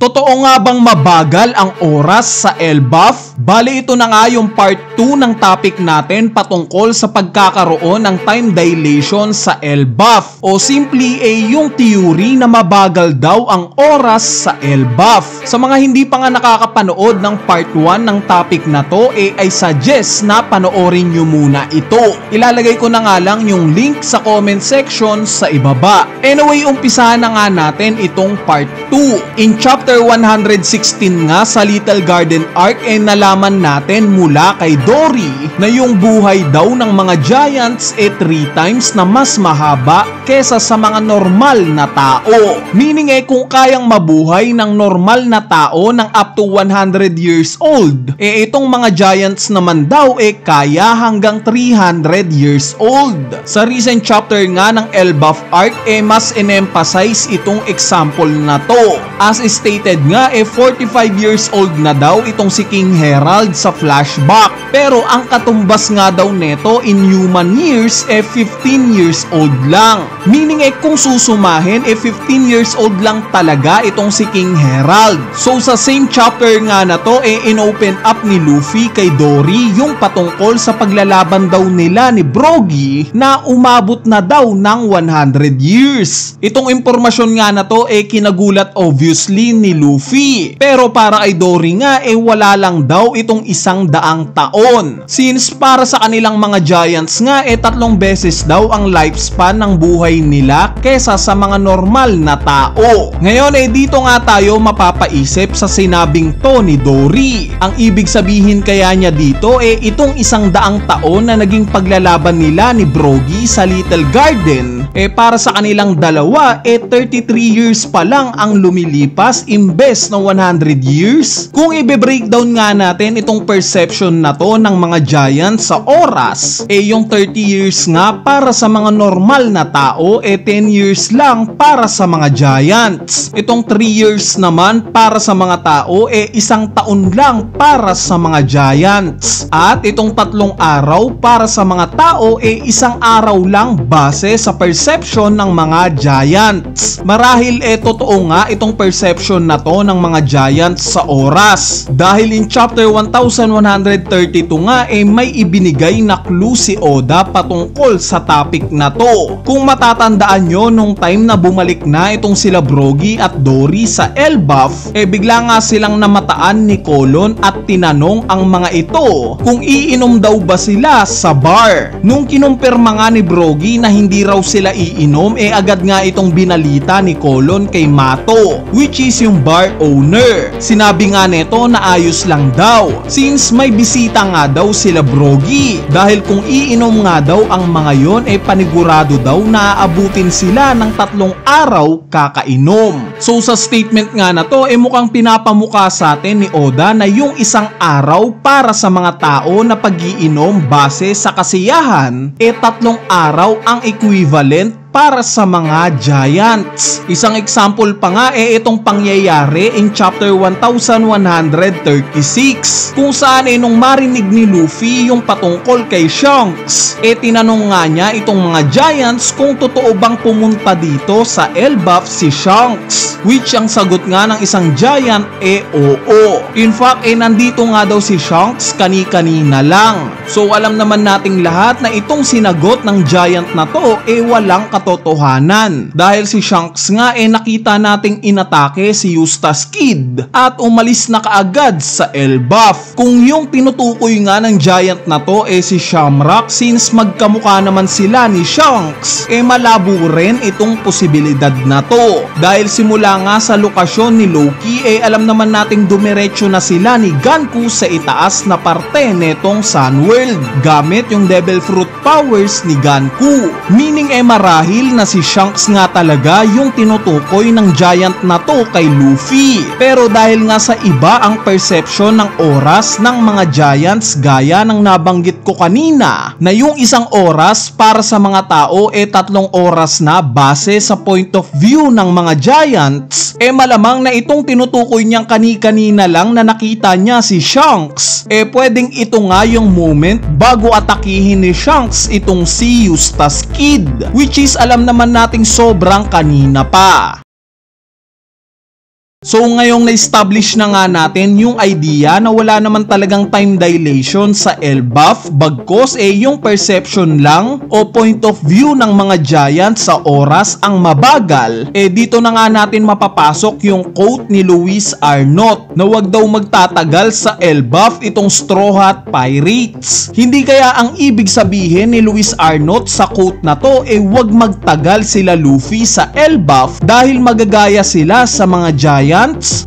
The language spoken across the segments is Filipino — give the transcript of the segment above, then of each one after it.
Totoo nga bang mabagal ang oras sa Elbaf? Bali ito na nga yung part 2 ng topic natin patungkol sa pagkakaroon ng time dilation sa Elbaf o simply yung theory na mabagal daw ang oras sa Elbaf. Sa mga hindi pa nga nakakapanood ng part 1 ng topic na to ay suggest na panoorin nyo muna ito. Ilalagay ko na nga lang yung link sa comment section sa ibaba. Anyway, umpisahan na nga natin itong part 2. In chapter 116 nga sa Little Garden Arc nalaman natin mula kay Dory na yung buhay daw ng mga giants 3 times na mas mahaba kesa sa mga normal na tao. Meaning kung kayang mabuhay ng normal na tao ng up to 100 years old, itong mga giants naman daw kaya hanggang 300 years old. Sa recent chapter nga ng Elbaf Arc mas in-emphasize itong example na to. As stated nga 45 years old na daw itong si King Herald sa flashback. Pero ang katumbas nga daw neto in human years 15 years old lang. Meaning kung susumahin 15 years old lang talaga itong si King Herald. So sa same chapter nga na to in-open up ni Luffy kay Dory yung patungkol sa paglalaban daw nila ni Brogy na umabot na daw ng 100 years. Itong impormasyon nga na to kinagulat obviously ni Luffy. Pero para kay Dory nga wala lang daw itong 100 taon. Since para sa kanilang mga giants nga 3 beses daw ang lifespan ng buhay nila kesa sa mga normal na tao. Ngayon dito nga tayo mapapaisip sa sinabing to ni Dory. Ang ibig sabihin kaya niya dito itong 100 taon na naging paglalaban nila ni Brogy sa Little Garden para sa kanilang dalawa 33 years pa lang ang lumilipas imbes na 100 years. Kung i-breakdown nga natin itong perception na to ng mga giants sa oras, yung 30 years nga para sa mga normal na tao 10 years lang para sa mga giants. Itong 3 years naman para sa mga tao 1 taon lang para sa mga giants. At itong 3 araw para sa mga tao 1 araw lang base sa perception ng mga giants. Marahil totoo nga itong perception na to ng mga giants sa oras. Dahil in chapter 1132 nga may ibinigay na clue si Oda patungkol sa topic na to. Kung matatandaan nyo nung time na bumalik na itong sila Brogy at Dory sa Elbaf, bigla nga silang namataan ni Colon at tinanong ang mga ito kung iinom daw ba sila sa bar. Nung kinumpirma nga ni Brogy na hindi raw sila iinom agad nga itong binalita ni Colon kay Mato, which is yung bar owner. Sinabi nga neto na ayos lang daw since may bisita nga daw sila Brogy. Dahil kung iinom nga daw ang mga yon panigurado daw na aabutin sila ng 3 araw kakainom. So sa statement nga na to mukhang pinapamukha sa atin ni Oda na yung 1 araw para sa mga tao na pag-iinom base sa kasiyahan 3 araw ang equivalent para sa mga giants. Isang example pa nga itong pangyayari in chapter 1136 kung saan nung marinig ni Luffy yung patungkol kay Shanks tinanong nga niya itong mga giants kung totoo bang pumunta dito sa Elbaf si Shanks, which ang sagot nga ng isang giant oo. In fact nandito nga daw si Shanks kani-kanina lang. So alam naman nating lahat na itong sinagot ng giant na to walang katotohanan. Dahil si Shanks nga nakita nating inatake si Eustace Kid at umalis na kaagad sa Elbaf. Kung yung tinutukoy nga ng giant na to si Shamrock, since magkamukha naman sila ni Shanks malabo rin itong posibilidad na to. Dahil simula nga sa lokasyon ni Loki alam naman nating dumiretso na sila ni Ganku sa itaas na parte netong Sunworld gamit yung Devil Fruit powers ni Ganku. Meaning marahil na si Shanks nga talaga yung tinutukoy ng giant na to kay Luffy. Pero dahil nga sa iba ang perception ng oras ng mga giants gaya ng nabanggit ko kanina na yung 1 oras para sa mga tao 3 oras na base sa point of view ng mga giants, malamang na itong tinutukoy niyang kani-kanina lang na nakita niya si Shanks pwedeng ito nga yung moment bago atakihin ni Shanks itong si Eustace Kid, which is alam naman nating sobrang kanina pa. So ngayong na-establish na nga natin yung idea na wala naman talagang time dilation sa Elbaf, bagkos yung perception lang o point of view ng mga giants sa oras ang mabagal, dito na nga natin mapapasok yung quote ni Lewis Arnott na wag daw magtatagal sa Elbaf itong Straw Hat Pirates. Hindi kaya ang ibig sabihin ni Lewis Arnott sa quote na to wag magtagal sila Luffy sa Elbaf dahil magagaya sila sa mga giants,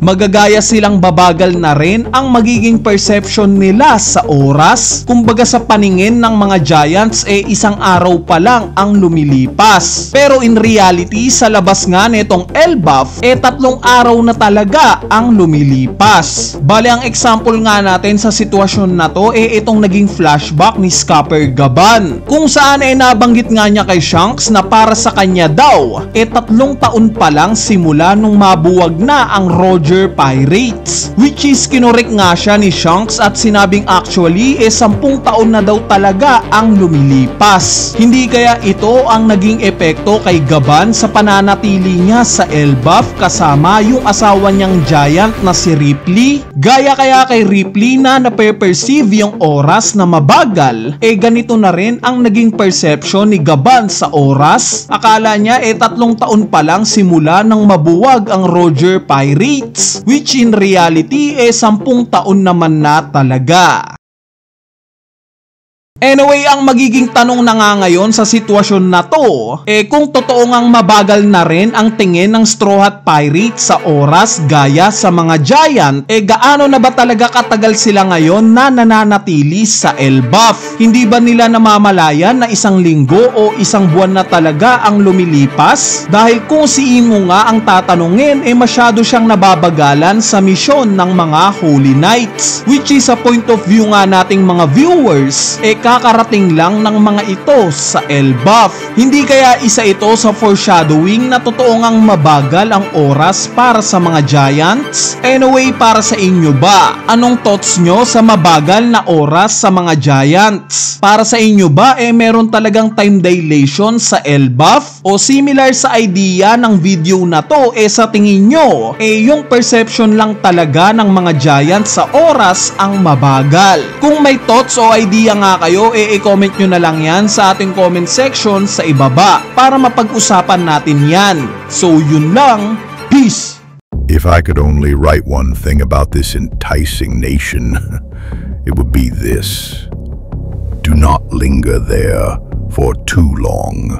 magagaya silang babagal na rin ang magiging perception nila sa oras. Kumbaga sa paningin ng mga giants isang araw pa lang ang lumilipas. Pero in reality sa labas nga nitong Elbaf 3 araw na talaga ang lumilipas. Bale ang example nga natin sa sitwasyon na to itong naging flashback ni Scupper Gaban, kung saan nabanggit nga niya kay Shanks na para sa kanya daw 3 taon pa lang simula nung mabuwag na ang Roger Pirates, which is kinorek nga siya ni Shanks at sinabing actually 10 taon na daw talaga ang lumilipas. Hindi kaya ito ang naging epekto kay Gaban sa pananatili niya sa Elbaf kasama yung asawa niyang giant na si Ripley? Gaya kaya kay Ripley na nape-perceive yung oras na mabagal, ganito na rin ang naging perception ni Gaban sa oras. Akala niya 3 taon pa lang simula nang mabuwag ang Roger Pirates, which in reality 10 taon naman na talaga. Anyway, ang magiging tanong na nga ngayon sa sitwasyon na to, kung totoo ngang mabagal na rin ang tingin ng Straw Hat Pirates sa oras gaya sa mga giant, gaano na ba talaga katagal sila ngayon na nananatili sa Elbaf? Hindi ba nila namamalayan na 1 linggo o 1 buwan na talaga ang lumilipas? Dahil kung si Imo nga ang tatanungin, masyado siyang nababagalan sa misyon ng mga Holy Knights, which is sa point of view nga nating mga viewers, kakarating lang ng mga ito sa Elbaf. Hindi kaya isa ito sa foreshadowing na totoo ngang mabagal ang oras para sa mga giants? Anyway, para sa inyo ba? Anong thoughts nyo sa mabagal na oras sa mga giants? Para sa inyo ba meron talagang time dilation sa Elbaf? O similar sa idea ng video na to sa tingin nyo yung perception lang talaga ng mga giants sa oras ang mabagal? Kung may thoughts o idea nga kayo, i-comment nyo na lang yan sa ating comment section sa ibaba para mapag-usapan natin yan. So yun lang, peace! If I could only write one thing about this enticing nation, it would be this: do not linger there for too long.